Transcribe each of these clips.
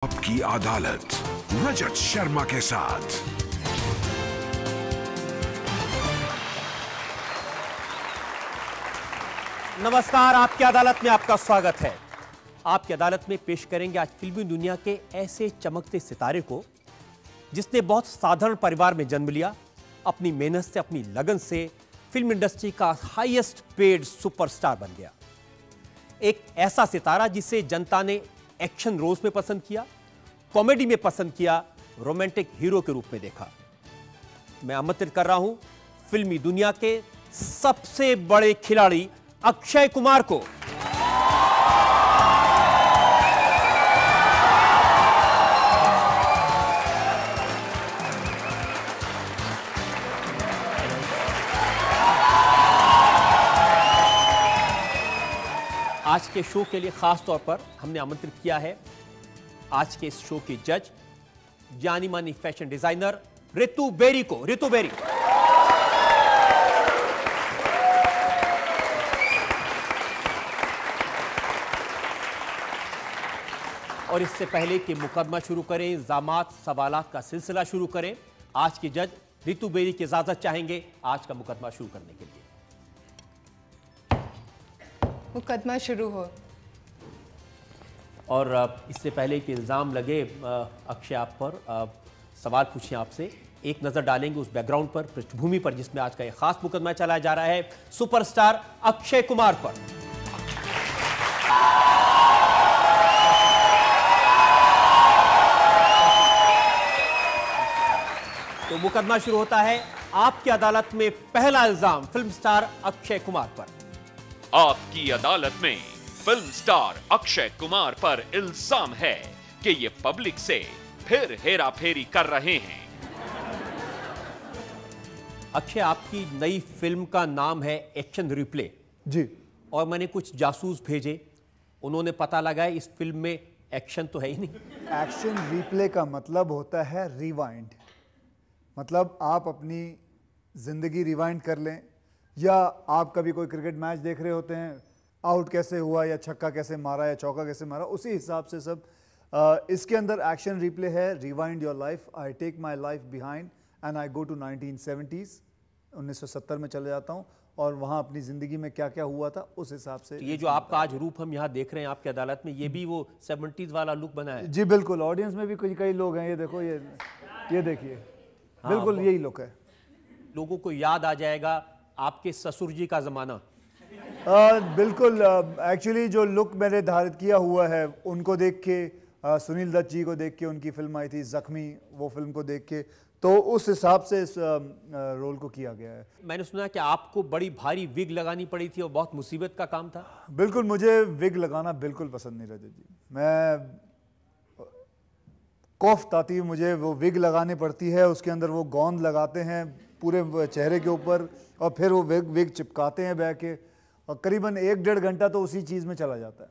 आपकी अदालत रजत शर्मा के साथ। नमस्कार, आपकी अदालत में आपका स्वागत है। आपकी अदालत में पेश करेंगे आज फिल्मी दुनिया के ऐसे चमकते सितारे को जिसने बहुत साधारण परिवार में जन्म लिया, अपनी मेहनत से, अपनी लगन से फिल्म इंडस्ट्री का हाईएस्ट पेड सुपरस्टार बन गया। एक ऐसा सितारा जिसे जनता ने एक्शन रोल्स में पसंद किया, कॉमेडी में पसंद किया, रोमांटिक हीरो के रूप में देखा। मैं आमंत्रित कर रहा हूं फिल्मी दुनिया के सबसे बड़े खिलाड़ी अक्षय कुमार को। आज के शो के लिए खास तौर पर हमने आमंत्रित किया है आज के इस शो के जज, जानी मानी फैशन डिजाइनर रितु बेरी को। रितु बेरी, और इससे पहले कि मुकदमा शुरू करें, इल्जामात सवालात का सिलसिला शुरू करें, आज के जज रितु बेरी की इजाजत चाहेंगे आज का मुकदमा शुरू करने के लिए। मुकदमा शुरू हो। और इससे पहले कि इल्ज़ाम लगे अक्षय आप पर, सवाल पूछें आपसे, एक नज़र डालेंगे उस बैकग्राउंड पर, पृष्ठभूमि पर जिसमें आज का एक खास मुकदमा चलाया जा रहा है सुपरस्टार अक्षय कुमार पर। तो मुकदमा शुरू होता है। आपकी अदालत में पहला इल्जाम फिल्म स्टार अक्षय कुमार पर। आपकी अदालत में फिल्म स्टार अक्षय कुमार पर इल्जाम है कि ये पब्लिक से फिर हेराफेरी कर रहे हैं। अक्षय, आपकी नई फिल्म का नाम है एक्शन रिप्ले जी, और मैंने कुछ जासूस भेजे, उन्होंने पता लगाया इस फिल्म में एक्शन तो है ही नहीं। एक्शन रिप्ले का मतलब होता है रिवाइंड। मतलब आप अपनी जिंदगी रिवाइंड कर लें, या आप कभी कोई क्रिकेट मैच देख रहे होते हैं, आउट कैसे हुआ या छक्का कैसे मारा या चौका कैसे मारा, उसी हिसाब से सब इसके अंदर एक्शन रिप्ले है। Rewind your life, I take my life behind and I go to 1970s, 1970 में चले जाता हूँ और वहाँ अपनी ज़िंदगी में क्या क्या हुआ था उस हिसाब से। तो ये जो आपका आज रूप हम यहाँ देख रहे हैं आपकी अदालत में, ये भी वो 70s वाला लुक बना है? जी बिल्कुल, ऑडियंस में भी कई लोग हैं, ये देखो, ये देखिए, बिल्कुल यही लुक है। लोगों को याद आ जाएगा आपके ससुर जी का ज़माना। बिल्कुल, एक्चुअली जो लुक मैंने धारित किया हुआ है उनको देख के, सुनील दत्त जी को देख के, उनकी फिल्म आई थी जख्मी, वो फिल्म को देख के, तो उस हिसाब से इस रोल को किया गया है। मैंने सुना कि आपको बड़ी भारी विग लगानी पड़ी थी और बहुत मुसीबत का काम था। बिल्कुल, मुझे विग लगाना बिल्कुल पसंद नहीं, रजत जी। मैं कॉफ आती है मुझे, वो विग लगानी पड़ती है, उसके अंदर वो गोंद लगाते हैं पूरे चेहरे के ऊपर और फिर वो विग चिपकाते हैं बैठ के, और करीबन 1-1.5 घंटा तो उसी चीज़ में चला जाता है।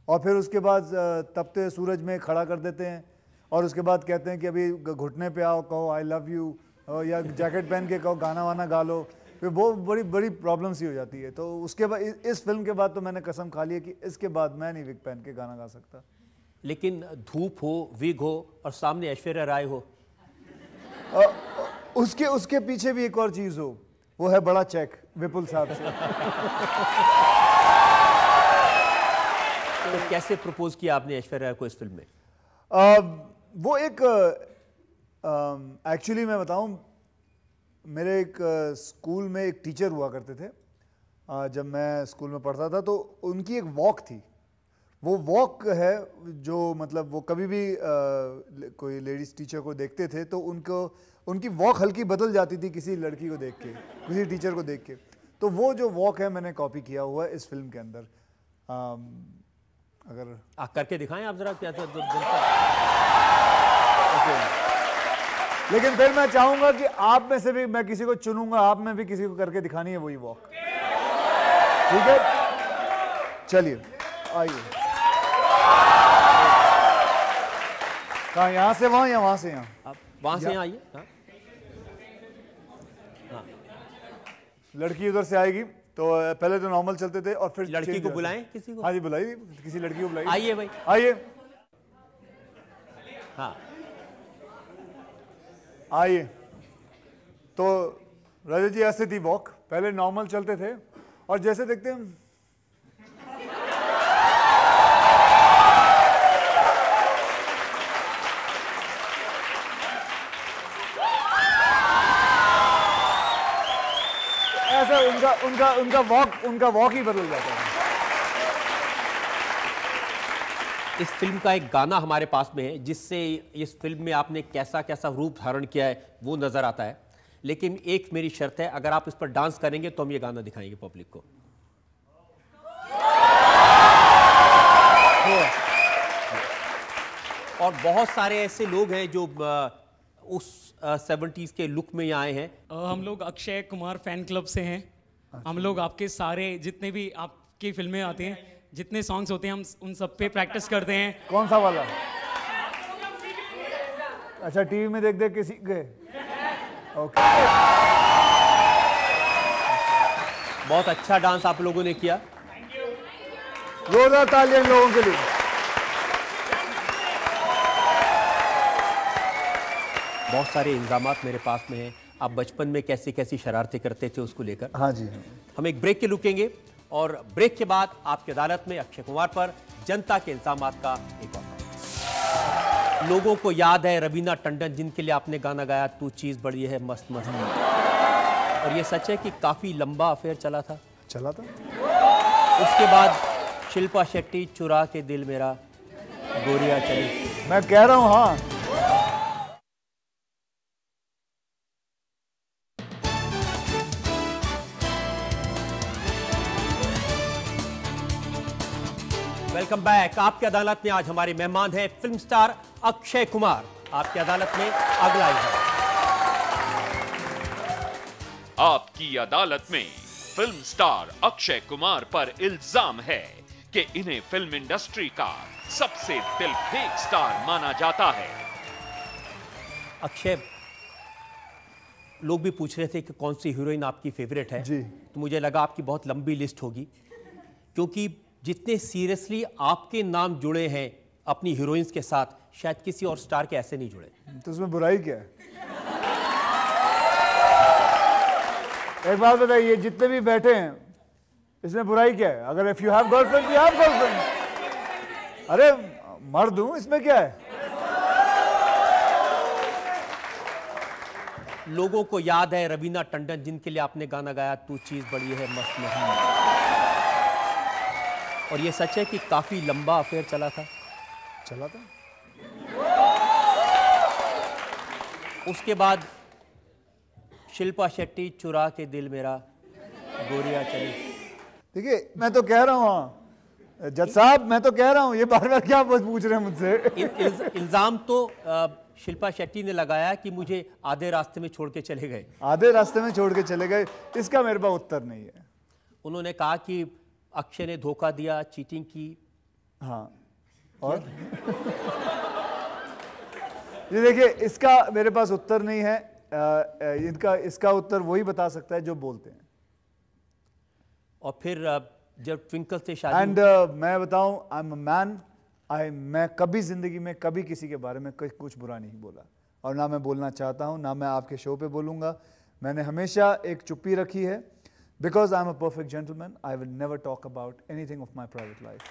और फिर उसके बाद तपते सूरज में खड़ा कर देते हैं और उसके बाद कहते हैं कि अभी घुटने पे आओ, कहो आई लव यू, या जैकेट पहन के कहो गाना वाना गा लो। फिर वो बड़ी बड़ी प्रॉब्लम सी हो जाती है। तो उसके बाद इस फिल्म के बाद तो मैंने कसम खा ली है कि इसके बाद मैं नहीं विग पहन के गाना गा सकता। लेकिन धूप हो, विग हो और सामने ऐश्वर्या राय हो, उसके पीछे भी एक और चीज़ हो, वो है बड़ा चेक विपुल साहब से। तो कैसे प्रपोज किया आपने ऐश्वर्या को इस फिल्म में? वो एक एक्चुअली मैं बताऊं, मेरे एक स्कूल में एक टीचर हुआ करते थे। जब मैं स्कूल में पढ़ता था तो उनकी एक वॉक थी। वो वॉक है जो, मतलब वो कभी भी कोई लेडीज टीचर को देखते थे तो उनकी वॉक हल्की बदल जाती थी किसी लड़की को देख के, किसी टीचर को देख के। तो वो जो वॉक है मैंने कॉपी किया हुआ है इस फिल्म के अंदर। अगर आप करके दिखाएं आप जरा, क्या लेकिन फिर मैं चाहूंगा कि आप में से भी मैं किसी को चुनूंगा, आप में भी किसी को करके दिखानी है वही वॉक, ठीक है? चलिए आइए। कहाँ, यहाँ से वहाँ या वहाँ से यहाँ? आप वहाँ से यहाँ आइए। लड़की उधर से आएगी तो पहले तो नॉर्मल चलते थे और फिर लड़की को बुलाएं किसी को। हाँ जी बुलाइए, किसी लड़की को बुलाइए। आइए भाई, आइए। हाँ, आइए। तो रजत जी ऐसे थी वॉक, पहले नॉर्मल चलते थे और जैसे देखते हैं ऐसा उनका वॉक ही बदल जाता है। इस फिल्म का एक गाना हमारे पास में है जिससे इस फिल्म में आपने कैसा कैसा रूप धारण किया है वो नजर आता है। लेकिन एक मेरी शर्त है, अगर आप इस पर डांस करेंगे तो हम ये गाना दिखाएंगे पब्लिक को। और बहुत सारे ऐसे लोग हैं जो उस 70s के लुक में यहाँ आए हैं। हम लोग अक्षय कुमार फैन क्लब से हैं। हम लोग आपके सारे जितने भी आपकी फिल्में आती हैं, जितने सॉन्ग्स होते हैं, हम उन सब पे प्रैक्टिस करते हैं। कौन सा वाला? अच्छा, टीवी में देख देख के सीख गए। ओके, बहुत अच्छा डांस आप लोगों ने किया। जोरदार तालियां इन लोगों के लिए। बहुत सारे इल्जामात मेरे पास में हैं। आप बचपन में कैसी कैसी शरारतें करते थे उसको लेकर। हाँ जी। हम एक ब्रेक के रुकेंगे और ब्रेक के बाद आपकी अदालत में अक्षय कुमार पर जनता के इल्जामात का एक और मामला। लोगों को याद है रवीना टंडन जिनके लिए आपने गाना गाया तू चीज बड़ी है मस्त मस्त, और ये सच है कि काफी लंबा अफेयर चला था। उसके बाद शिल्पा शेट्टी चुरा के दिल मेरा गोरिया चली। मैं कह रहा हूं हाँ। Welcome back. आपकी अदालत में आज हमारे मेहमान हैं फिल्म स्टार अक्षय कुमार। आपकी अदालत में अगला इल्जाम। आपकी अदालत में फिल्म स्टार अक्षय कुमार पर इल्जाम है कि इन्हें फिल्म इंडस्ट्री का सबसे दिलफेक स्टार माना जाता है। अक्षय, लोग भी पूछ रहे थे कि कौन सी हीरोइन आपकी फेवरेट है जी। तो मुझे लगा आपकी बहुत लंबी लिस्ट होगी, क्योंकि जितने सीरियसली आपके नाम जुड़े हैं अपनी हीरोइंस के साथ शायद किसी और स्टार के ऐसे नहीं जुड़े। तो उसमें बुराई क्या है? एक बात बताइए, जितने भी बैठे हैं इसमें बुराई क्या है? अगर if you have girlfriend you have girlfriend. अरे मर्द हूं, इसमें क्या है? लोगों को याद है रवीना टंडन जिनके लिए आपने गाना गाया तू चीज बड़ी है मस्त मस्त, और ये सच है कि काफी लंबा अफेयर चला था। उसके बाद शिल्पा शेट्टी चुरा के दिल मेरा गोरिया चली। देखिए, मैं तो कह रहा हूं हाँ जज साहब, मैं तो कह रहा हूं, ये बार बार क्या पूछ रहे हैं मुझसे? इल्जाम तो शिल्पा शेट्टी ने लगाया कि मुझे आधे रास्ते में छोड़ के चले गए। आधे रास्ते में छोड़ के चले गए, इसका मेरे पास उत्तर नहीं है। उन्होंने कहा कि अक्षय ने धोखा दिया, चीटिंग की। हाँ, और ये देखिए, इसका मेरे पास उत्तर नहीं है। इसका उत्तर वही बता सकता है जो बोलते हैं। और फिर जब ट्विंकल से शादी एंड मैं बताऊं, आई एम अ मैन। मैं कभी जिंदगी में कभी किसी के बारे में कुछ बुरा नहीं बोला, और ना मैं बोलना चाहता हूं, ना मैं आपके शो पे बोलूंगा। मैंने हमेशा एक चुप्पी रखी है, because I'm a perfect gentleman. I will never talk about anything of my private life.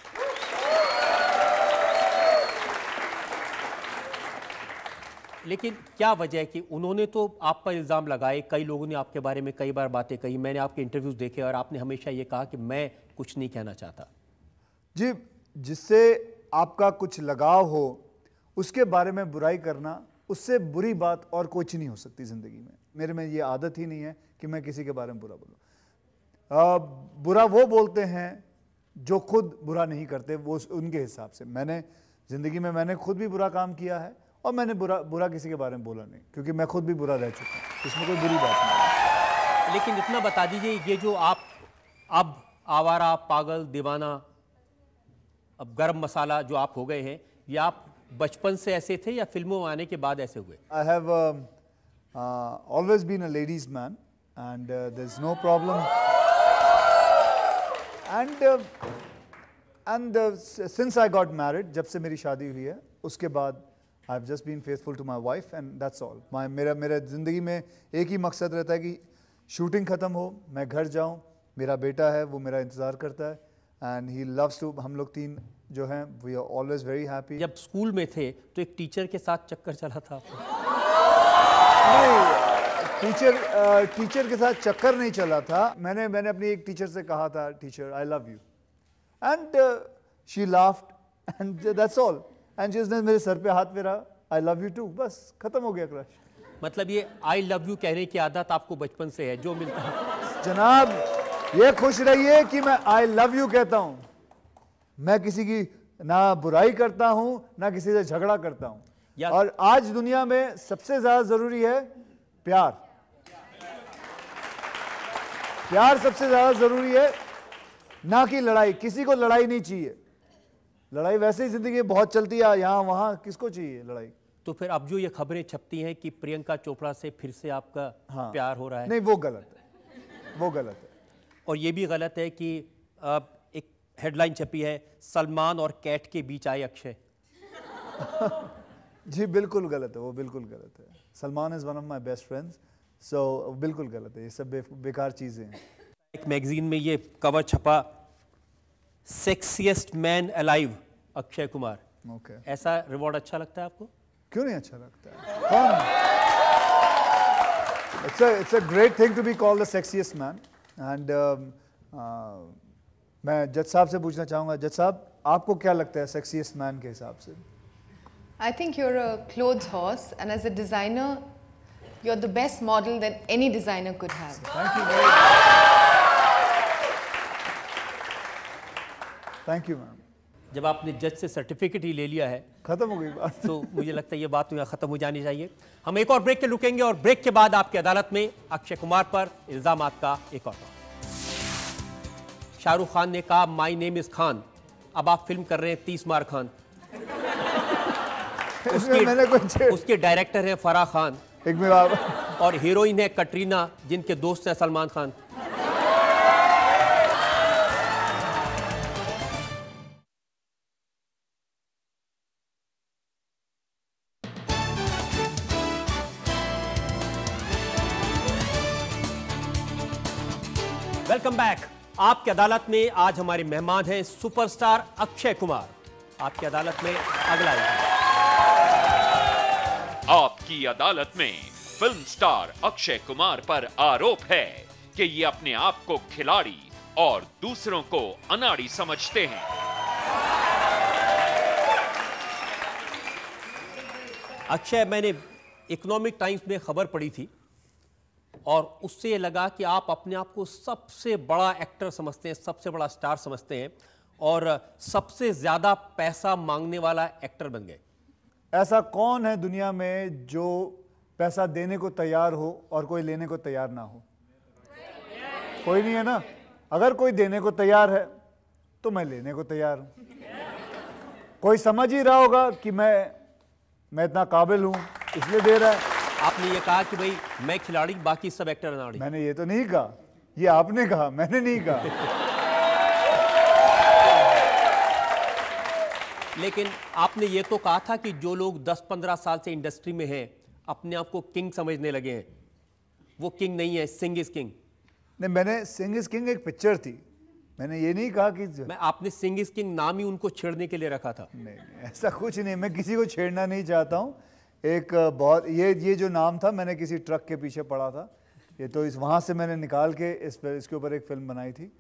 लेकिन क्या वजह है कि उन्होंने तो आप पर इल्जाम लगाए, कई लोगों ने आपके बारे में कई बार बातें कही, मैंने आपके इंटरव्यूज देखे और आपने हमेशा ये कहा कि मैं कुछ नहीं कहना चाहता। जी, जिससे आपका कुछ लगाव हो उसके बारे में बुराई करना, उससे बुरी बात और कुछ नहीं हो सकती जिंदगी में। मेरे में ये आदत ही नहीं है कि मैं किसी के बारे में बुरा बोलूं। बुरा वो बोलते हैं जो खुद बुरा नहीं करते, वो उनके हिसाब से। मैंने जिंदगी में मैंने खुद भी बुरा काम किया है और मैंने बुरा किसी के बारे में बोला नहीं, क्योंकि मैं खुद भी बुरा रह चुका हूं। इसमें कोई बुरी बात नहीं। लेकिन इतना बता दीजिए, ये जो आप अब आवारा, पागल, दीवाना, अब गरम मसाला जो आप हो गए हैं, ये आप बचपन से ऐसे थे या फिल्मों में आने के बाद ऐसे हुए? I have always been a ladies man and there is no problem. And since I got married, जब से मेरी शादी हुई है, उसके बाद I have just been faithful to my wife and that's all. मेरा ज़िंदगी में एक ही मकसद रहता है कि शूटिंग ख़त्म हो, मैं घर जाऊँ, मेरा बेटा है वो मेरा इंतज़ार करता है एंड ही लव्स टू। हम लोग तीन जो हैं we are always very happy. जब स्कूल में थे तो एक टीचर के साथ चक्कर चला था आपको? नहीं, टीचर के साथ चक्कर नहीं चला था। मैंने अपनी एक टीचर से कहा था, teacher I love you, and she laughed and that's all, and उसने मेरे सर पे हाथ फेरा, आई लव यू टू, बस खत्म हो गया क्रश। मतलब ये आई लव यू कहने की आदत आपको बचपन से है, जो मिलता है? जनाब ये खुश रहिए कि मैं आई लव यू कहता हूं, मैं किसी की ना बुराई करता हूं ना किसी से झगड़ा करता हूं। और आज दुनिया में सबसे ज्यादा जरूरी है प्यार। प्यार सबसे ज्यादा जरूरी है, ना कि लड़ाई। किसी को लड़ाई नहीं चाहिए। लड़ाई वैसे ही जिंदगी में बहुत चलती है, यहां वहां, किसको चाहिए लड़ाई? तो फिर अब जो ये खबरें छपती हैं कि प्रियंका चोपड़ा से फिर से आपका प्यार हो रहा है, नहीं वो गलत है, वो गलत है। और ये भी गलत है कि एक हेडलाइन छपी है, सलमान और कैट के बीच आए अक्षय। जी बिल्कुल गलत है, वो बिल्कुल गलत है। Salman is one of my best friends, so बिल्कुल गलत है, ये सब बेकार चीज़ें हैं। एक मैगजीन में ये कवर छपा, sexiest man alive Akshay Kumar. Okay, ऐसा रिवॉर्ड अच्छा लगता है आपको? क्यों नहीं अच्छा लगता है? कौन? It's a great thing to be called the sexiest man. And मैं जज साहब से पूछना चाहूँगा, जज साहब आपको क्या लगता है सेक्सीएस्ट मैन के हिसाब से? I think you're a clothes horse, and as a designer, you're the best model that any designer could have. Thank you very much. Thank you, ma'am. जब आपने जज से सर्टिफिकेट ही ले लिया है, खत्म हो गई बात। तो मुझे लगता है ये बात तो यहाँ खत्म हो जानी चाहिए। हम एक और ब्रेक के रुकेंगे और ब्रेक के बाद आपकी अदालत में अक्षय कुमार पर इल्जामात का एक और दौर। शाहरुख खान ने कहा माई नेम इज खान, अब आप फिल्म कर रहे हैं 30 मार खान। उसके डायरेक्टर हैं फराह खान, एक मिनट, और हीरोइन है कटरीना, जिनके दोस्त हैं सलमान खान। Welcome back. आपकी अदालत में आज हमारे मेहमान हैं सुपरस्टार अक्षय कुमार। आपकी अदालत में अगला आपकी अदालत में फिल्म स्टार अक्षय कुमार पर आरोप है कि ये अपने आप को खिलाड़ी और दूसरों को अनाड़ी समझते हैं। अक्षय, मैंने इकोनॉमिक टाइम्स में खबर पढ़ी थी और उससे ये लगा कि आप अपने आप को सबसे बड़ा एक्टर समझते हैं, सबसे बड़ा स्टार समझते हैं और सबसे ज्यादा पैसा मांगने वाला एक्टर बन गए। ऐसा कौन है दुनिया में जो पैसा देने को तैयार हो और कोई लेने को तैयार ना हो? कोई नहीं है ना। अगर कोई देने को तैयार है तो मैं लेने को तैयार हूं। कोई समझ ही रहा होगा कि मैं इतना काबिल हूं इसलिए दे रहा है। आपने ये कहा कि भाई मैं खिलाड़ी, बाकी सब एक्टर अनाड़ी। मैंने ये तो नहीं कहा, ये आपने कहा, मैंने नहीं कहा। लेकिन आपने ये तो कहा था कि जो लोग 10-15 साल से इंडस्ट्री में हैं अपने आप को किंग समझने लगे हैं। वो किंग नहीं है, सिंग इज किंग। नहीं, मैंने सिंग इज किंग एक पिक्चर थी, मैंने ये नहीं कहा कि आपने सिंग इज किंग नाम ही उनको छेड़ने के लिए रखा था। नहीं, ऐसा कुछ नहीं, मैं किसी को छेड़ना नहीं चाहता हूँ। एक बहुत ये जो नाम था मैंने किसी ट्रक के पीछे पढ़ा था, ये तो वहाँ से मैंने निकाल के इसके ऊपर एक फिल्म बनाई थी।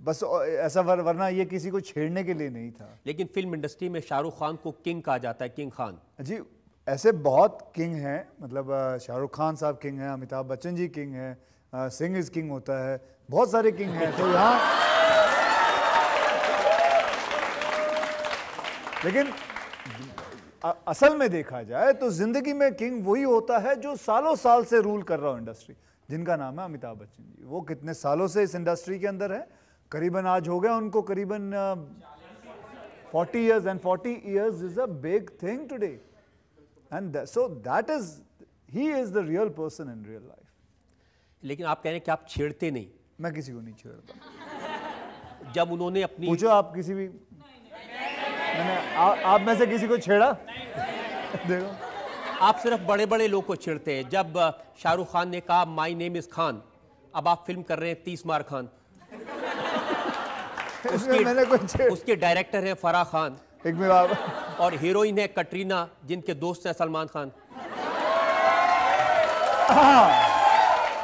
बस ऐसा वरना ये किसी को छेड़ने के लिए नहीं था। लेकिन फिल्म इंडस्ट्री में शाहरुख खान को किंग कहा जाता है, किंग खान जी। ऐसे बहुत किंग हैं, मतलब शाहरुख खान साहब किंग हैं, अमिताभ बच्चन जी किंग हैं, सिंग इज किंग होता है, बहुत सारे किंग हैं। तो यहाँ लेकिन असल में देखा जाए तो जिंदगी में किंग वही होता है जो सालों साल से रूल कर रहा हो इंडस्ट्री, जिनका नाम है अमिताभ बच्चन जी। वो कितने सालों से इस इंडस्ट्री के अंदर है, करीबन आज हो गया उनको करीबन 40 years, and 40 years is a big thing today, and so that is he is the real person in real life. लेकिन आप कह रहे हैं कि आप छेड़ते नहीं। मैं किसी को नहीं छेड़ता। जब उन्होंने अपनी पूछो आप किसी भी मैंने आप में से किसी को छेड़ा? देखो, आप सिर्फ बड़े बड़े लोग को छेड़ते हैं। जब शाहरुख खान ने कहा माई नेम इज खान, अब आप फिल्म कर रहे हैं 30 मार खान। मैंने कोई उसके डायरेक्टर हैं फराह खान, एक में आप और हीरोइन है कटरीना, जिनके दोस्त हैं सलमान खान।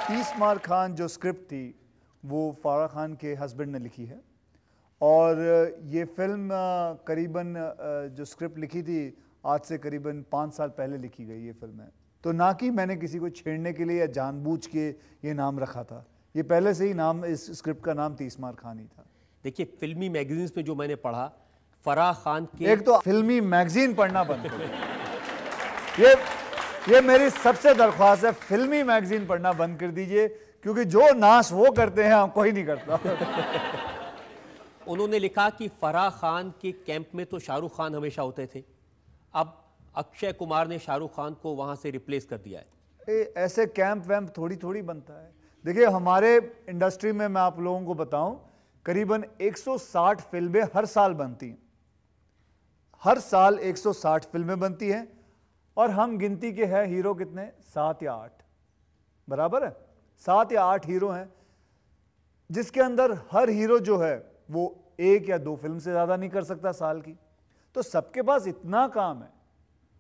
30 मार खान जो स्क्रिप्ट थी वो फराह खान के हस्बैंड ने लिखी है, और ये फिल्म करीबन जो स्क्रिप्ट लिखी थी आज से करीबन 5 साल पहले लिखी गई ये फिल्म है। तो ना कि मैंने किसी को छेड़ने के लिए या जानबूझ के ये नाम रखा था, ये पहले से ही नाम, इस स्क्रिप्ट का नाम 30 मार खान ही था। देखिए, फिल्मी मैगजीन्स में जो मैंने पढ़ा, फराह खान के एक तो फिल्मी मैगजीन पढ़ना बंद करो। ये मेरी सबसे दरख्वास्त है, फिल्मी मैगजीन पढ़ना बंद कर दीजिए, क्योंकि जो नाश वो करते हैं हम कोई नहीं करता। उन्होंने लिखा कि फराह खान के कैंप में तो शाहरुख खान हमेशा होते थे, अब अक्षय कुमार ने शाहरुख खान को वहां से रिप्लेस कर दिया है। ऐसे कैंप वैम्प थोड़ी थोड़ी बनता है। देखिए, हमारे इंडस्ट्री में मैं आप लोगों को बताऊं, करीबन 160 फिल्में हर साल बनती हैं। हर साल 160 फिल्में बनती हैं, और हम गिनती के हैं हीरो कितने, 7 या 8, बराबर है, 7 या 8 हीरो हैं, जिसके अंदर हर हीरो जो है वो 1 या 2 फिल्म से ज्यादा नहीं कर सकता साल की। तो सबके पास इतना काम है,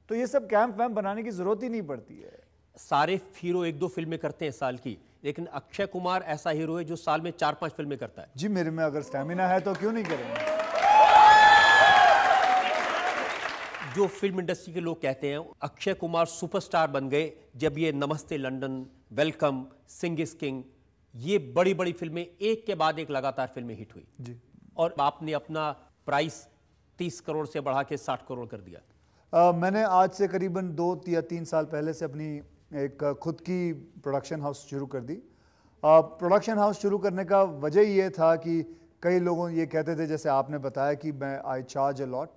तो ये सब कैंप वैम्प बनाने की जरूरत ही नहीं पड़ती है। सारे हीरो 1-2 फिल्में करते हैं साल की, लेकिन अक्षय कुमार ऐसा हीरो है जो साल में 4-5 फिल्में करता है। जी, मेरे में अगर स्टैमिना है तो क्यों नहीं करेंगे। जो फिल्म इंडस्ट्री के लोग कहते हैं अक्षय कुमार सुपरस्टार बन गए जब ये Namaste London, welcome, Singh is king, ये बड़ी बड़ी फिल्में एक के बाद एक लगातार फिल्में हिट हुई जी, और आपने अपना प्राइस 30 करोड़ से बढ़ा के 60 करोड़ कर दिया। मैंने आज से करीबन 2 या 3 साल पहले से अपनी एक खुद की प्रोडक्शन हाउस शुरू कर दी। प्रोडक्शन हाउस शुरू करने का वजह ये था कि कई लोगों ये कहते थे, जैसे आपने बताया, कि मैं आई चार्ज अ लॉट,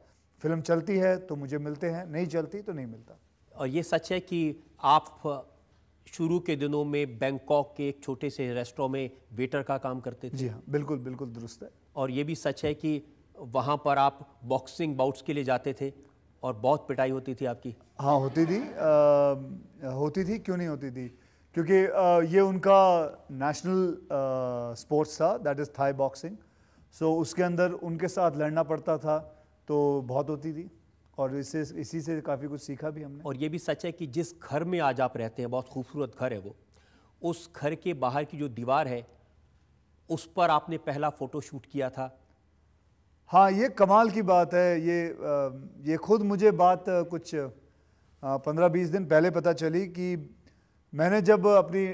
फिल्म चलती है तो मुझे मिलते हैं, नहीं चलती तो नहीं मिलता। और ये सच है कि आप शुरू के दिनों में बैंकॉक के एक छोटे से रेस्टोरेंट में वेटर का काम करते थे? जी हाँ, बिल्कुल बिल्कुल दुरुस्त है। और ये भी सच है कि वहाँ पर आप बॉक्सिंग बाउट्स के लिए जाते थे और बहुत पिटाई होती थी आपकी? हाँ, होती थी, क्यों नहीं होती थी, क्योंकि ये उनका नेशनल स्पोर्ट्स था, दैट इज़ थाई बॉक्सिंग। सो उसके अंदर उनके साथ लड़ना पड़ता था, तो बहुत होती थी, और इसी से काफ़ी कुछ सीखा भी हमने। और ये भी सच है कि जिस घर में आज आप रहते हैं, बहुत खूबसूरत घर है वो, उस घर के बाहर की जो दीवार है उस पर आपने पहला फोटो शूट किया था। हाँ, ये कमाल की बात है। ये खुद मुझे बात कुछ 15-20 दिन पहले पता चली कि मैंने जब अपनी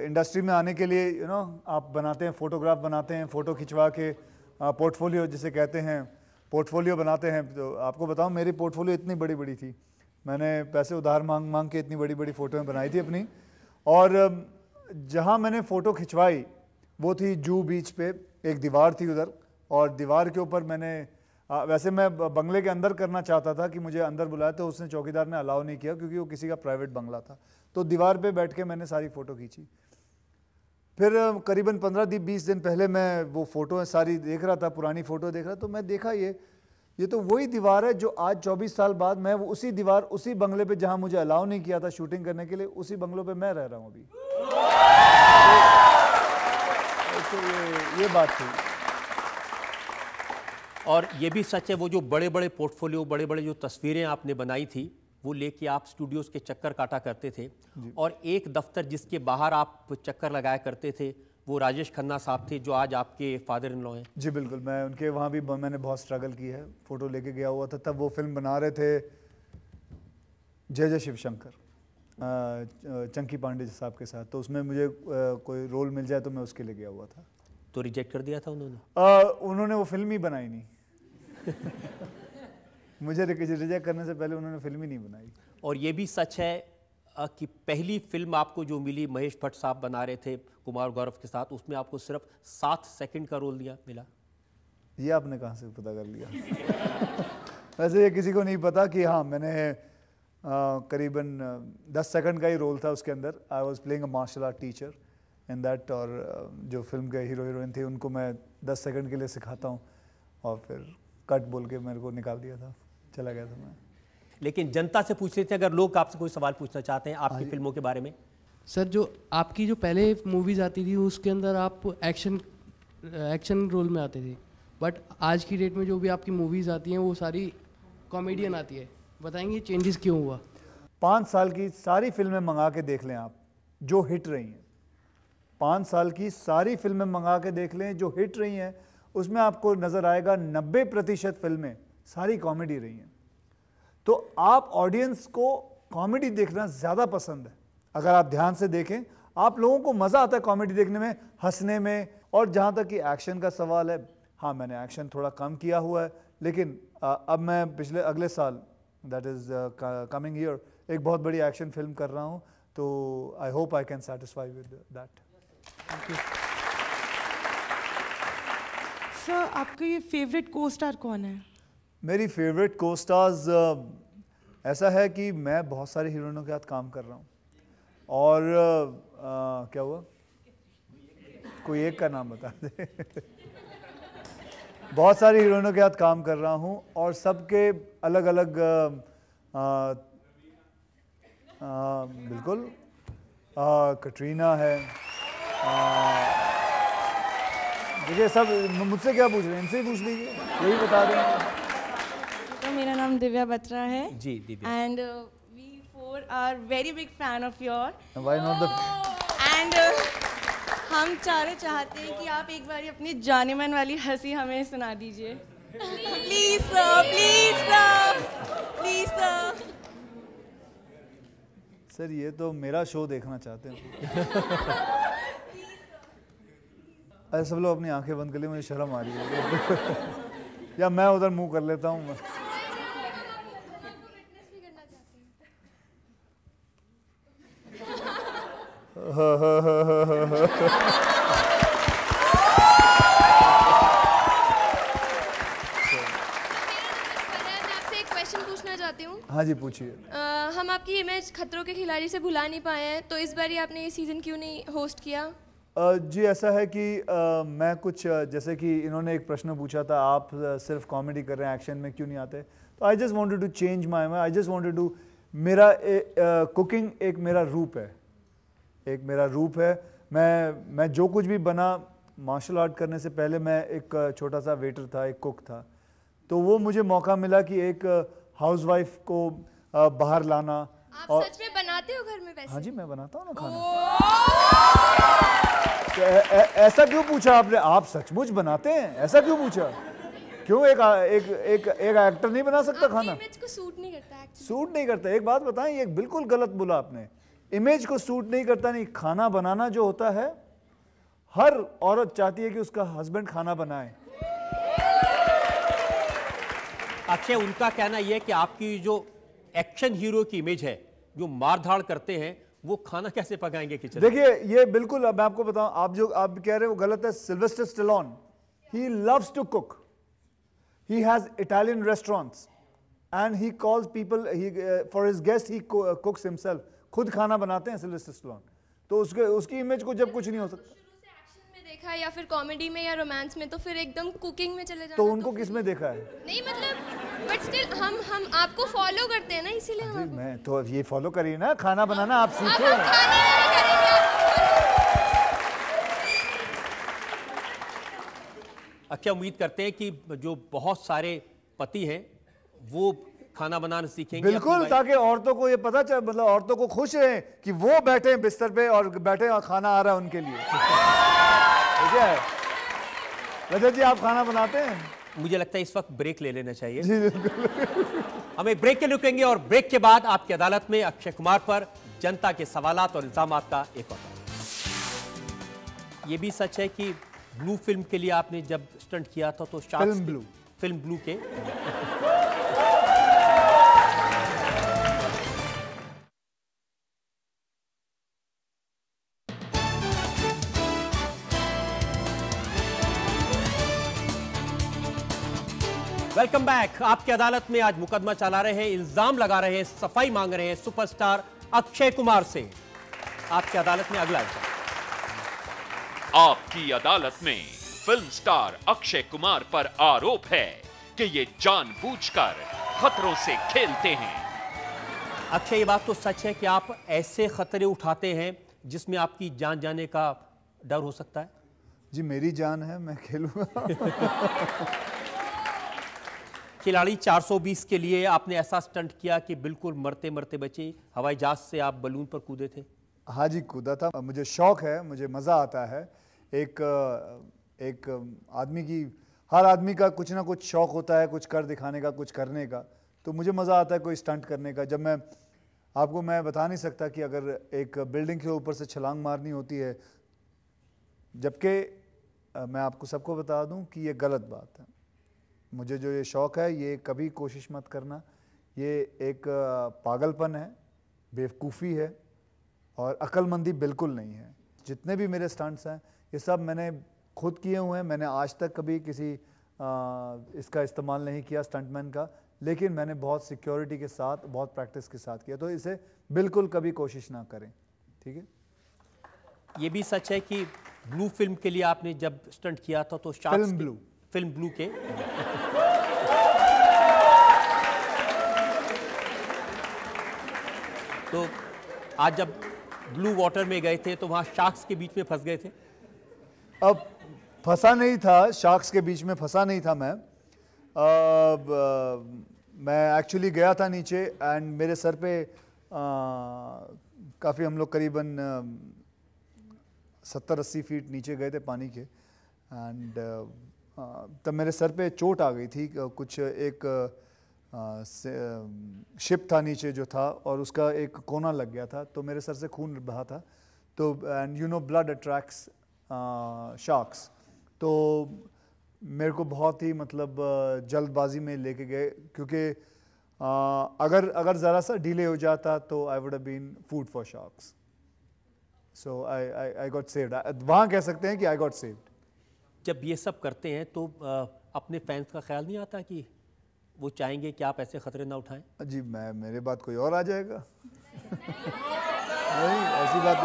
इंडस्ट्री में आने के लिए आप बनाते हैं, फोटोग्राफ बनाते हैं, फ़ोटो खिंचवा के पोर्टफोलियो जिसे कहते हैं, पोर्टफोलियो बनाते हैं। तो आपको बताऊं, मेरी पोर्टफोलियो इतनी बड़ी बड़ी थी, मैंने पैसे उधार मांग मांग के इतनी बड़ी बड़ी फ़ोटोएँ बनाई थी अपनी। और जहाँ मैंने फ़ोटो खिंचवाई वो थी जू बीच पे, एक दीवार थी उधर, और दीवार के ऊपर मैंने वैसे मैं बंगले के अंदर करना चाहता था कि मुझे अंदर बुलाया, तो उसने, चौकीदार ने अलाउ नहीं किया, क्योंकि वो किसी का प्राइवेट बंगला था। तो दीवार पे बैठ के मैंने सारी फ़ोटो खींची। फिर करीबन 15-20 दिन पहले मैं वो फ़ोटो सारी देख रहा था, पुरानी फ़ोटो देख रहा, तो मैं देखा ये तो वही दीवार है जो आज 24 साल बाद मैं उसी दीवार, उसी बंगले पे जहाँ मुझे अलाउ नहीं किया था शूटिंग करने के लिए, उसी बंगलों पे मैं रह रहा हूँ अभी। तो ये बात थी। और ये भी सच है, वो जो बड़े बड़े पोर्टफोलियो, बड़े बड़े जो तस्वीरें आपने बनाई थी, वो लेके आप स्टूडियोज़ के चक्कर काटा करते थे। और एक दफ्तर जिसके बाहर आप चक्कर लगाया करते थे, वो राजेश खन्ना साहब थे, जो आज आपके फादर इन लॉ हैं। जी बिल्कुल, मैं उनके वहाँ भी मैंने बहुत स्ट्रगल की है। फ़ोटो लेके गया हुआ था, तब वो फिल्म बना रहे थे जय जय शिवशंकर, चंकी पांडे साहब के साथ। तो उसमें मुझे कोई रोल मिल जाए तो मैं उसके लिए गया हुआ था। तो रिजेक्ट कर दिया था उन्होंने? उन्होंने वो फिल्म ही बनाई नहीं। मुझे रिजेक्ट करने से पहले उन्होंने फिल्म ही नहीं बनाई। और ये भी सच है कि पहली फिल्म आपको जो मिली, महेश भट्ट साहब बना रहे थे कुमार गौरव के साथ, उसमें आपको सिर्फ 7 सेकंड का रोल मिला। ये आपने कहाँ से पता कर लिया? वैसे ये किसी को नहीं पता कि हाँ, मैंने करीबन 10 सेकंड का ही रोल था उसके अंदर। I was playing a martial art teacher in that, और जो फिल्म के हीरो हीरोइन थे उनको मैं 10 सेकंड के लिए सिखाता हूँ, और फिर कट बोल के मेरे को निकाल दिया था, चला गया था मैं। लेकिन जनता से पूछ रहे थे, अगर लोग आपसे कोई सवाल पूछना चाहते हैं आपकी फिल्मों के बारे में। सर, जो आपकी जो पहले मूवीज़ आती थी उसके अंदर आप एक्शन रोल में आते थे, बट आज की डेट में जो भी आपकी मूवीज़ आती हैं वो सारी कॉमेडियन आती है, बताएंगे चेंजेस क्यों हुआ? 5 साल की सारी फिल्में मंगा के देख लें आप जो हिट रही हैं, 5 साल की सारी फिल्में मंगा के देख लें जो हिट रही हैं, उसमें आपको नज़र आएगा 90% फिल्में सारी कॉमेडी रही हैं। तो आप ऑडियंस को कॉमेडी देखना ज़्यादा पसंद है। अगर आप ध्यान से देखें, आप लोगों को मज़ा आता है कॉमेडी देखने में, हंसने में। और जहाँ तक कि एक्शन का सवाल है, हाँ मैंने एक्शन थोड़ा कम किया हुआ है, लेकिन अब मैं अगले साल दैट इज़ कमिंग ईयर एक बहुत बड़ी एक्शन फिल्म कर रहा हूँ, तो I hope I can satisfy with that. Sir, आपका ये फेवरेट को स्टार कौन है? मेरी फेवरेट को स्टार्स ऐसा है कि मैं बहुत सारे हीरोइनों के साथ काम कर रहा हूँ, और क्या हुआ, कोई एक का नाम बता दे। बहुत सारी हीरोइनों के साथ काम कर रहा हूँ और सबके अलग अलग बिल्कुल कटरीना है। देखिए सब मुझसे क्या पूछ रहे हैं, इनसे ही पूछ लीजिए, यही बता देंगे। तो मेरा नाम दिव्या बत्रा है ji Divya. And we four are very big fan of your. Why not the end हम चारों चाहते हैं कि आप एक बार अपनी जाने मन वाली हंसी हमें सुना दीजिए। Please sir, please sir, please sir. Sir ये तो मेरा शो देखना चाहते हैं। अरे सब लोग अपनी आंखें बंद कर लिए, मुझे शर्म आ रही है। या मैं उधर मुंह कर लेता हूँ। हाँ जी पूछिए। हम आपकी इमेज खतरों के खिलाड़ी से भुला नहीं पाए हैं, तो इस बार ही आपने ये सीजन क्यों नहीं होस्ट किया? जी ऐसा है कि मैं कुछ जैसे कि इन्होंने एक प्रश्न पूछा था, आप सिर्फ कॉमेडी कर रहे हैं, एक्शन में क्यों नहीं आते, तो I just wanted to change my mind. I just wanted to, मेरा कुकिंग एक मेरा रूप है, एक मेरा रूप है। मैं जो कुछ भी बना, मार्शल आर्ट करने से पहले मैं एक छोटा सा वेटर था, एक कुक था, तो वो मुझे मौका मिला कि एक हाउसवाइफ को बाहर लाना। आप और सच में बनाते हो घर में वैसे? हाँ जी मैं बनाता हूँ ना खाना। तो ऐसा क्यों पूछा आपने, आप सचमुच बनाते हैं, ऐसा क्यों पूछा? क्यों एक एक्टर नहीं बना सकता खाना? इमेज को सूट नहीं करता एक्चुअली। सूट नहीं करता, एक बात बताएं, ये बिल्कुल गलत बोला आपने। इमेज को सूट नहीं करता नहीं, खाना बनाना जो होता है, हर औरत चाहती है कि उसका हस्बैंड खाना बनाए। अक्षय, उनका कहना यह है कि आपकी जो एक्शन हीरो की इमेज है, जो मारधाड़ करते हैं, वो खाना कैसे पकाएंगे किचन? देखिए ये बिल्कुल, अब मैं आपको बताऊं, आप जो आप कह रहे हैं वो गलत है। Sylvester Stallone, he loves to cook, he has Italian restaurants and he calls people, for his guest he cooks himself. खुद खाना बनाते हैं सिल्वेस्टर स्टेलोन, तो उसकी इमेज को जब कुछ नहीं हो सकता। देखा या फिर कॉमेडी में या रोमांस में, तो फिर एकदम कुकिंग में चले जाना। तो उनको किस में देखा है? नहीं मतलब, बट स्टिल हम आपको फॉलो करते हैं ना, इसीलिए हम मैं तो ये फॉलो करिए ना, खाना बनाना आप सीखें। अच्छा, उम्मीद करते हैं कि जो बहुत सारे पति हैं वो खाना बनाना सीखेंगे बिल्कुल, ताकि औरतों को ये पता चले, मतलब औरतों को खुश रहे कि वो बैठे हैं बिस्तर पे और बैठे और खाना आ रहा है उनके लिए। ठीक है रजत जी, आप खाना बनाते हैं? मुझे लगता है इस वक्त ब्रेक ले लेना चाहिए। जी बिल्कुल। हम एक ब्रेक के लिए रुकेंगे और ब्रेक के बाद आपकी अदालत में अक्षय कुमार पर जनता के सवालात और इल्जामात का एक और। ये भी सच है कि ब्लू फिल्म के लिए आपने जब स्टंट किया था तो फिल्म ब्लू के वेलकम बैक। आपकी अदालत में आज मुकदमा चला रहे हैं, इल्जाम लगा रहे हैं, सफाई मांग रहे हैं सुपरस्टार अक्षय कुमार से। आपकी अदालत में अगला इल्जाम। आपकी अदालत में फिल्म स्टार अक्षय कुमार पर आरोप है कि ये जानबूझकर खतरों से खेलते हैं। अक्षय, ये बात तो सच है कि आप ऐसे खतरे उठाते हैं जिसमें आपकी जान जाने का डर हो सकता है? जी मेरी जान है, मैं खेलूंगा। खिलाड़ी 420 के लिए आपने ऐसा स्टंट किया कि बिल्कुल मरते मरते बचे। हवाई जहाज से आप बलून पर कूदे थे? हाँ जी, कूदा था। मुझे शौक है, मुझे मज़ा आता है। एक आदमी की, हर आदमी का कुछ ना कुछ शौक होता है, कुछ कर दिखाने का, कुछ करने का। तो मुझे मज़ा आता है कोई स्टंट करने का। जब मैं बता नहीं सकता कि अगर एक बिल्डिंग के ऊपर से छलांग मारनी होती है, जबकि मैं आपको सबको बता दूं कि ये गलत बात है। मुझे जो ये शौक़ है, ये कभी कोशिश मत करना। ये एक पागलपन है, बेवकूफ़ी है और अक्लमंदी बिल्कुल नहीं है। जितने भी मेरे स्टंट्स हैं ये सब मैंने खुद किए हुए हैं। मैंने आज तक कभी किसी इसका इस्तेमाल नहीं किया स्टंटमैन का, लेकिन मैंने बहुत सिक्योरिटी के साथ, बहुत प्रैक्टिस के साथ किया। तो इसे बिल्कुल कभी कोशिश ना करें, ठीक है। ये भी सच है कि ब्लू फिल्म के लिए आपने जब स्टंट किया था तो फिल्म ब्लू के तो आज जब ब्लू वाटर में गए थे तो वहां शार्क्स के बीच में फंस गए थे? अब फंसा नहीं था, शार्क्स के बीच में फंसा नहीं था मैं। मैं एक्चुअली गया था नीचे एंड मेरे सर पे काफ़ी, हम लोग करीबन 70-80 फीट नीचे गए थे पानी के। एंड तब मेरे सर पे चोट आ गई थी। कुछ एक शिप था नीचे जो था और उसका एक कोना लग गया था, तो मेरे सर से खून बहा था। तो and you know blood attracts sharks. तो मेरे को बहुत ही मतलब जल्दबाजी में लेके गए, क्योंकि अगर ज़रा सा डिले हो जाता तो I would have been food for sharks. So I got saved. वहाँ कह सकते हैं कि आई गॉट सेव्ड। जब ये सब करते हैं तो अपने फैंस का ख्याल नहीं आता कि वो चाहेंगे कि आप ऐसे खतरे ना उठाएं? जी मेरे बाद कोई और आ जाएगा। नहीं, ऐसी बात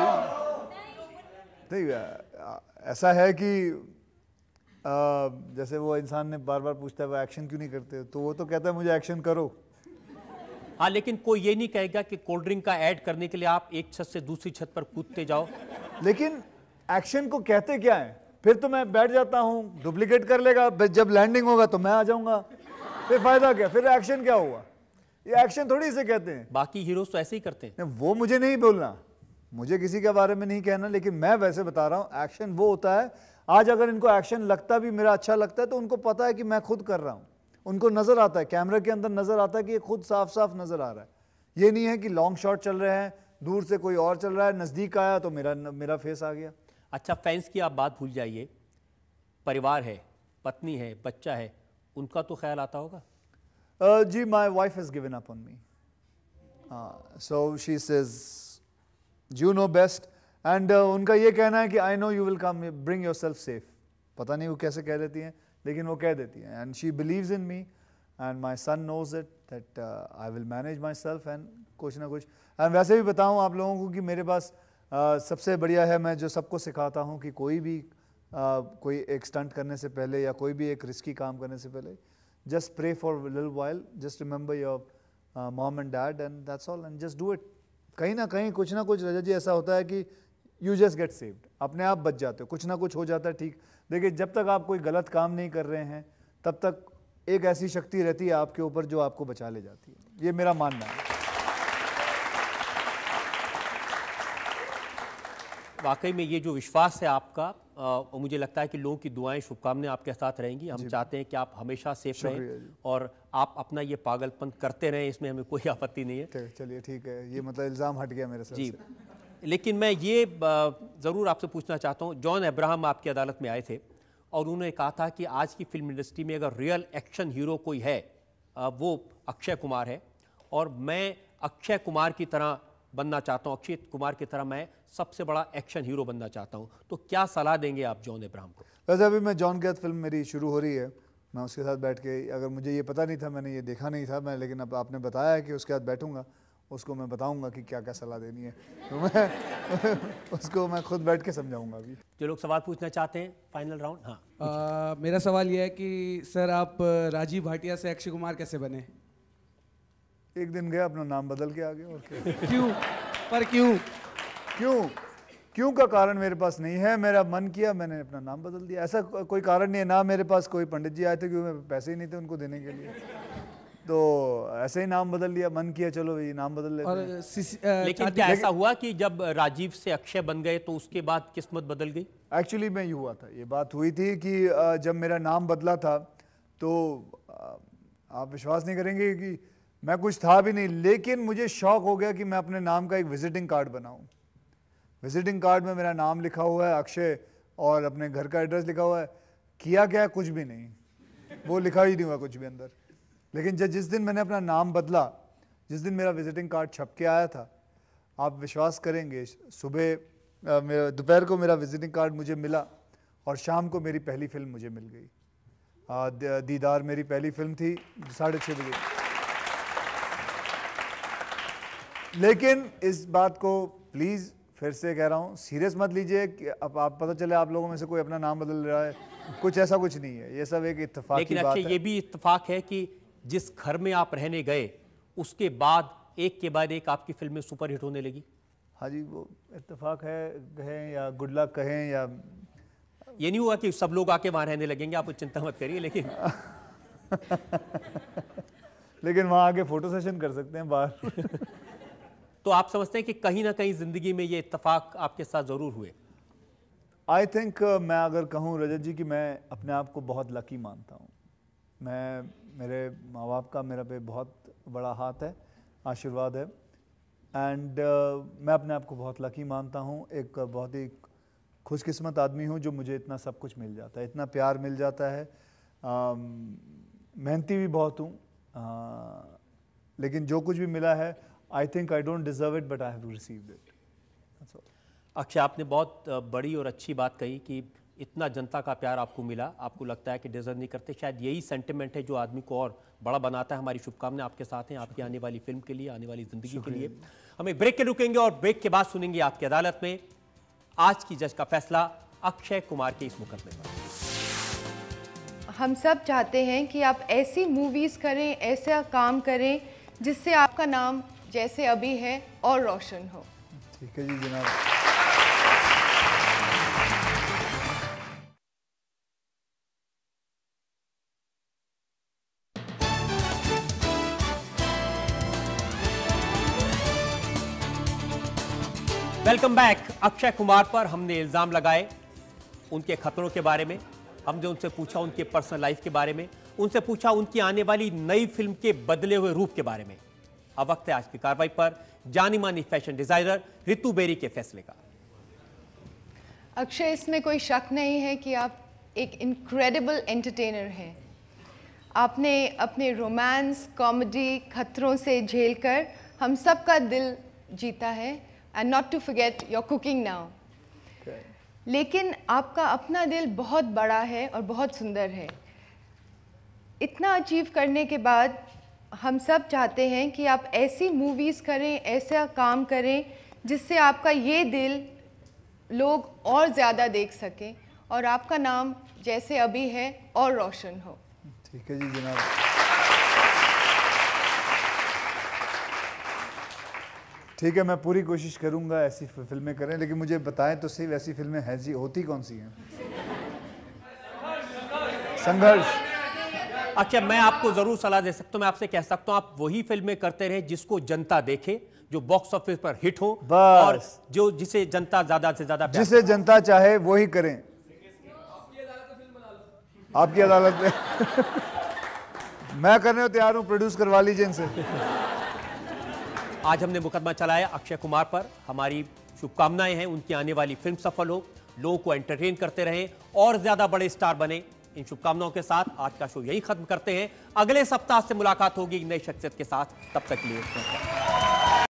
नहीं। ऐसा है कि जैसे वो इंसान ने बार बार पूछता है वो एक्शन क्यों नहीं करते, तो वो तो कहता है मुझे एक्शन करो। हाँ, लेकिन कोई ये नहीं कहेगा कि कोल्ड ड्रिंक का ऐड करने के लिए आप एक छत से दूसरी छत पर कूदते जाओ। लेकिन एक्शन को कहते क्या है? फिर तो मैं बैठ जाता हूँ, डुप्लीकेट कर लेगा, जब लैंडिंग होगा तो मैं आ जाऊंगा, फिर फायदा क्या? फिर एक्शन क्या हुआ? ये एक्शन थोड़ी इसे कहते हैं। बाकी हीरोज तो ऐसे ही करते हैं। वो मुझे नहीं बोलना, मुझे किसी के बारे में नहीं कहना, लेकिन मैं वैसे बता रहा हूँ एक्शन वो होता है। आज अगर इनको एक्शन लगता भी मेरा अच्छा लगता है तो उनको पता है कि मैं खुद कर रहा हूँ, उनको नजर आता है, कैमरे के अंदर नजर आता है कि ये खुद साफ साफ नजर आ रहा है। ये नहीं है कि लॉन्ग शॉट चल रहे हैं, दूर से कोई और चल रहा है, नजदीक आया तो मेरा फेस आ गया। अच्छा, फैंस की आप बात भूल जाइए, परिवार है, पत्नी है, बच्चा है, उनका तो ख्याल आता होगा? जी, my wife has given up on me, so she says you know best. And उनका ये कहना है कि I know you will come, bring your self safe. पता नहीं वो कैसे कह देती हैं, लेकिन वो कह देती हैं। And she believes in me and my son knows it that I will manage my self and कुछ ना कुछ। एंड वैसे भी बताऊँ आप लोगों को कि मेरे पास सबसे बढ़िया है, मैं जो सबको सिखाता हूँ कि कोई भी कोई एक स्टंट करने से पहले या कोई भी एक रिस्की काम करने से पहले just pray for little while, just remember your mom and dad and that's all and just do it. कहीं ना कहीं कुछ ना कुछ रजत जी ऐसा होता है कि यू जस्ट गेट सेव्ड, अपने आप बच जाते हो, कुछ ना कुछ हो जाता है। ठीक, देखिए जब तक आप कोई गलत काम नहीं कर रहे हैं तब तक एक ऐसी शक्ति रहती है आपके ऊपर जो आपको बचा ले जाती है। ये मेरा मानना है। वाकई में ये जो विश्वास है आपका, और मुझे लगता है कि लोगों की दुआएं, शुभकामनाएं आपके साथ रहेंगी। हम चाहते हैं कि आप हमेशा सेफ रहें और आप अपना ये पागलपन करते रहें, इसमें हमें कोई आपत्ति नहीं है। चलिए ठीक है, ये मतलब इल्ज़ाम हट गया मेरे सर जी से। लेकिन मैं ये ज़रूर आपसे पूछना चाहता हूँ, जॉन अब्राहम आपकी अदालत में आए थे और उन्होंने कहा था कि आज की फिल्म इंडस्ट्री में अगर रियल एक्शन हीरो कोई है वो अक्षय कुमार है, और मैं अक्षय कुमार की तरह बनना चाहता हूँ, अक्षय कुमार की तरह मैं सबसे बड़ा एक्शन हीरो बनना चाहता हूँ। तो क्या सलाह देंगे आप जॉन अब्राहम को? वैसे अभी मैं जॉन के साथ फिल्म मेरी शुरू हो रही है, मैं उसके साथ बैठ के, अगर मुझे ये पता नहीं था, मैंने ये देखा नहीं था मैं, लेकिन अब आपने बताया है कि उसके साथ बैठूंगा, उसको मैं बताऊंगा कि क्या क्या सलाह देनी है, तो मैं उसको मैं खुद बैठ के समझाऊंगा अभी। जो लोग सवाल पूछना चाहते हैं, फाइनल राउंड। हाँ, मेरा सवाल यह है कि सर आप राजीव भाटिया से अक्षय कुमार कैसे बने? एक दिन गया, अपना नाम बदल के आ गया, और क्या। क्यों? पर क्यों? क्यों का कारण मेरे पास नहीं है, मेरा मन किया मैंने अपना नाम बदल दिया, ऐसा कोई कारण नहीं है ना। मेरे पास कोई पंडित जी आए थे क्योंकि मेरे पैसे ही नहीं थे उनको देने के लिए, तो ऐसे ही नाम बदल लिया, मन किया चलो ये नाम बदल लेते हैं। लेकिन क्या ऐसा हुआ कि जब राजीव से अक्षय बन गए तो उसके बाद किस्मत बदल गई? एक्चुअली में ये हुआ था, ये बात हुई थी कि जब मेरा नाम बदला था तो आप विश्वास नहीं करेंगे कि मैं कुछ था भी नहीं, लेकिन मुझे शौक हो गया कि मैं अपने नाम का एक विजिटिंग कार्ड बनाऊं। विजिटिंग कार्ड में मेरा नाम लिखा हुआ है अक्षय और अपने घर का एड्रेस लिखा हुआ है, किया क्या कुछ भी नहीं, वो लिखा ही नहीं हुआ कुछ भी अंदर। लेकिन जिस दिन मैंने अपना नाम बदला, जिस दिन मेरा विजिटिंग कार्ड छप के आया था, आप विश्वास करेंगे सुबह दोपहर को मेरा विजिटिंग कार्ड मुझे मिला और शाम को मेरी पहली फिल्म मुझे मिल गई। दीदार मेरी पहली फिल्म थी 6:30 बजे। लेकिन इस बात को प्लीज़ फिर से कह रहा हूँ, सीरियस मत लीजिए कि अब आप पता चले आप लोगों में से कोई अपना नाम बदल रहा है, कुछ ऐसा कुछ नहीं है, ये सब एक इत्तेफाक की बात है। लेकिन ये भी इत्तेफाक है कि जिस घर में आप रहने गए उसके बाद एक के बाद एक आपकी फिल्में सुपरहिट होने लगी। हाँ जी, वो इत्तेफाक है कहें या गुड लक कहें, या ये नहीं हुआ कि सब लोग आके वहां रहने लगेंगे, आप चिंता मत करिए। लेकिन लेकिन वहां आके फोटो सेशन कर सकते हैं बाहर। तो आप समझते हैं कि कहीं ना कहीं जिंदगी में ये इत्तेफाक आपके साथ जरूर हुए? आई थिंक मैं अगर कहूँ रजत जी कि मैं अपने आप को बहुत लकी मानता हूँ। मेरे माँ बाप का मेरे पे बहुत बड़ा हाथ है, आशीर्वाद है, एंड मैं अपने आप को बहुत लकी मानता हूँ। एक बहुत ही खुशकिस्मत आदमी हूँ जो मुझे इतना सब कुछ मिल जाता है, इतना प्यार मिल जाता है। मेहनती भी बहुत हूँ, लेकिन जो कुछ भी मिला है I think I don't deserve it but I have received it. Akshay, आपने बहुत बड़ी और अच्छी बात कही कि इतना जनता का प्यार आपको मिला, आपको लगता है कि डिजर्व नहीं करते। शायद यही सेंटिमेंट है जो आदमी को और बड़ा बनाता है। हमारी शुभकामनाएं आपके साथ हैं, आपकी आने वाली फिल्म के लिए, आने वाली जिंदगी के लिए। हम एक ब्रेक के रुकेंगे और ब्रेक के बाद सुनेंगे आपकी अदालत में आज की जज का फैसला अक्षय कुमार के इस मुकदमे पर। हम सब चाहते हैं कि आप ऐसी मूवीज़ करें, ऐसा काम करें जिससे आपका नाम जैसे अभी है और रोशन हो। ठीक है जी जनाब। Welcome back. अक्षय कुमार पर हमने इल्जाम लगाए उनके खतरों के बारे में, हमने उनसे पूछा उनके पर्सनल लाइफ के बारे में, उनसे पूछा उनकी आने वाली नई फिल्म के बदले हुए रूप के बारे में। अब वक्त है आज की कार्रवाई पर जानी मानी फैशन डिजाइनर रितु बेरी के फैसले का। अक्षय, इसमें कोई शक नहीं है कि आप एक इनक्रेडिबल एंटरटेनर हैं। आपने अपने रोमांस, कॉमेडी, खतरों से झेलकर हम सब का दिल जीता है, and not to forget your cooking now. लेकिन आपका अपना दिल बहुत बड़ा है और बहुत सुंदर है। इतना अचीव करने के बाद हम सब चाहते हैं कि आप ऐसी मूवीज़ करें, ऐसा काम करें जिससे आपका ये दिल लोग और ज़्यादा देख सकें और आपका नाम जैसे अभी है और रोशन हो। ठीक है जी जनाब। ठीक है, मैं पूरी कोशिश करूंगा ऐसी फिल्में करें, लेकिन मुझे बताएं तो सही वैसी फिल्में हैं जी, होती कौन सी हैं? संघर्ष। अच्छा, मैं आपको जरूर सलाह दे सकता हूं, मैं आपसे कह सकता हूं आप वही फिल्में करते रहे जिसको जनता देखे, जो बॉक्स ऑफिस पर हिट हो और जो जिसे जनता ज्यादा से ज्यादा जिसे जनता चाहे वही करें। आपकी अदालत में मैं करने को तैयार हूं, प्रोड्यूस करवा लीजिए इनसे। आज हमने मुकदमा चलाया अक्षय कुमार पर। हमारी शुभकामनाएं हैं उनकी आने वाली फिल्म सफल हो, लोगों को एंटरटेन करते रहें और ज्यादा बड़े स्टार बने। इन शुभकामनाओं के साथ आज का शो यही खत्म करते हैं। अगले सप्ताह से मुलाकात होगी एक नई शख्सियत के साथ, तब तक के लिए।